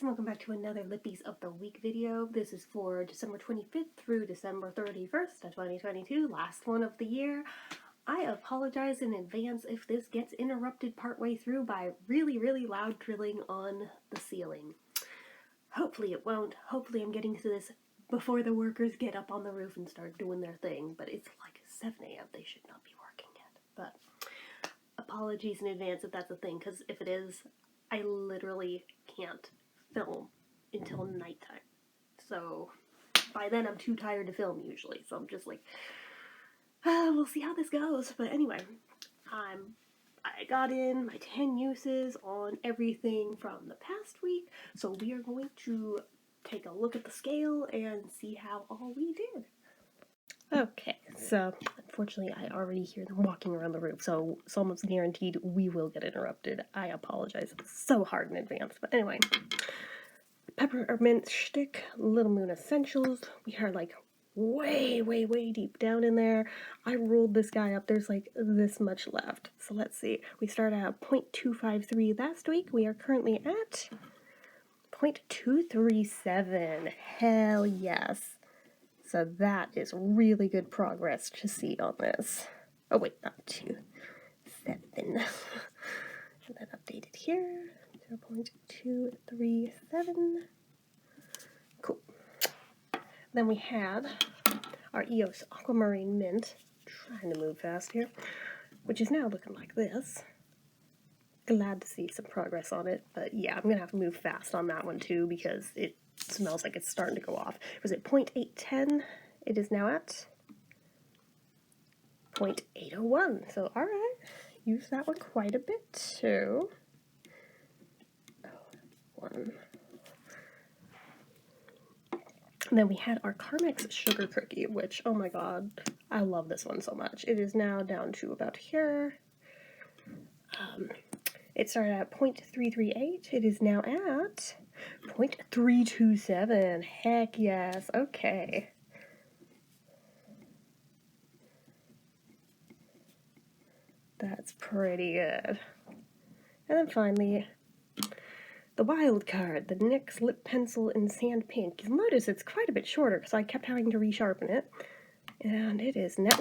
and welcome back to another Lippies of the Week video. This is for December 25th through December 31st of 2022, last one of the year. I apologize in advance if this gets interrupted partway through by really loud drilling on the ceiling. Hopefully it won't. Hopefully I'm getting to this before the workers get up on the roof and start doing their thing, but it's like 7 a.m. They should not be working yet. But apologies in advance if that's a thing, because if it is, I literally can't film until nighttime. So by then I'm too tired to film usually. So I'm just like, we'll see how this goes. But anyway, I got in my 10 uses on everything from the past week. So we are going to take a look at the scale and see how all we did. Okay, so unfortunately I already hear them walking around the roof, so it's almost guaranteed we will get interrupted. I apologize so hard in advance. But anyway, Peppermint, Shtick, Little Moon Essentials. We are like way deep down in there. I rolled this guy up. There's like this much left. So let's see. We started at 0.253 last week. We are currently at 0.237. Hell yes. So that is really good progress to see on this. Oh wait, not 2. 7. And then updated here. 0.237. Cool. Then we had our EOS Aquamarine Mint. Trying to move fast here. Which is now looking like this. Glad to see some progress on it. But yeah, I'm going to have to move fast on that one too because it smells like it's starting to go off. Was it 0.810? It is now at 0.801. So, alright. Use that one quite a bit too. One. And then we had our Carmex Sugar Cookie, which, oh my god, I love this one so much. It is now down to about here. It started at 0.338. It is now at 0.327. Heck yes. Okay. That's pretty good. And then finally, the wild card, the NYX Lip Pencil in Sand Pink. You'll notice it's quite a bit shorter because I kept having to resharpen it. And it is now,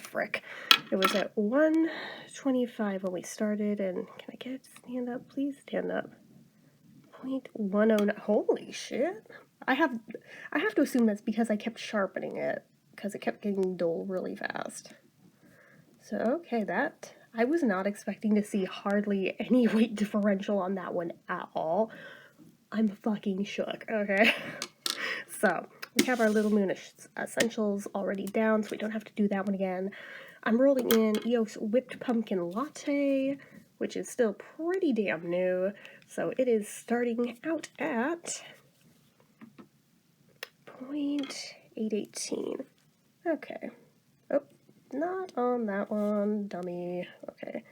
frick. It was at 125 when we started, and can I get it to stand up? Please stand up. 0.109. Holy shit. I have to assume that's because I kept sharpening it, because it kept getting dull really fast. So, okay, that, I was not expecting to see hardly any weight differential on that one at all. I'm fucking shook, okay? So, we have our Little Moon Essentials already down, so we don't have to do that one again. I'm rolling in EOS Whipped Pumpkin Latte, which is still pretty damn new. So it is starting out at 0.818. Okay. Oh, not on that one, dummy. Okay.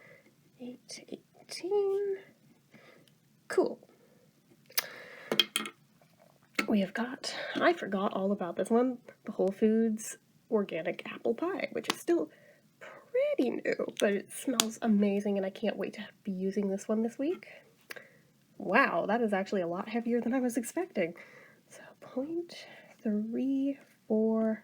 818. Cool. We have got, I forgot all about this one, the Whole Foods Organic Apple Pie, which is still pretty new, but it smells amazing and I can't wait to be using this one this week. Wow, that is actually a lot heavier than I was expecting. So 0.346.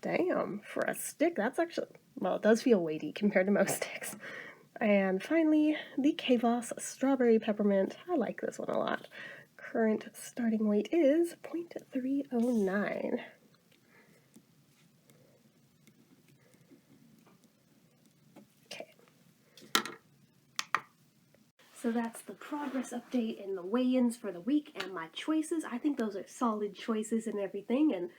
Damn, for a stick, that's actually, well, it does feel weighty compared to most sticks. And finally, the K.Voss Strawberry Peppermint. I like this one a lot. Current starting weight is 0.309. Okay. So that's the progress update and the weigh-ins for the week and my choices. I think those are solid choices and everything, and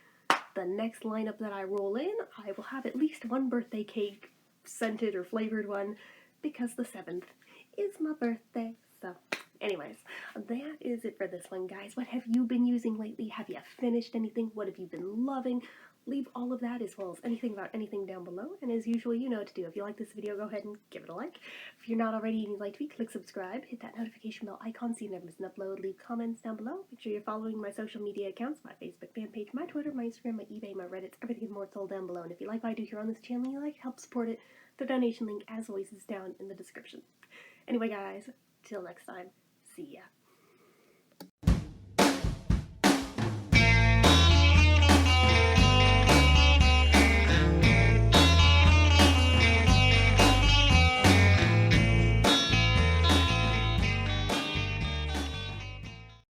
the next lineup that I roll in, I will have at least one birthday cake, scented or flavored one, because the 7th is my birthday. So, anyways, that is it for this one, guys. What have you been using lately? Have you finished anything? What have you been loving? Leave all of that as well as anything about anything down below. And as usual, you know what to do. If you like this video, go ahead and give it a like. If you're not already and you'd like to be, click subscribe. Hit that notification bell icon so you never miss an upload. Leave comments down below. Make sure you're following my social media accounts, my Facebook fan page, my Twitter, my Instagram, my eBay, my Reddit, everything and more. It's all down below. And if you like what I do here on this channel and you like to help support it, the donation link, as always, is down in the description. Anyway, guys, till next time, See ya.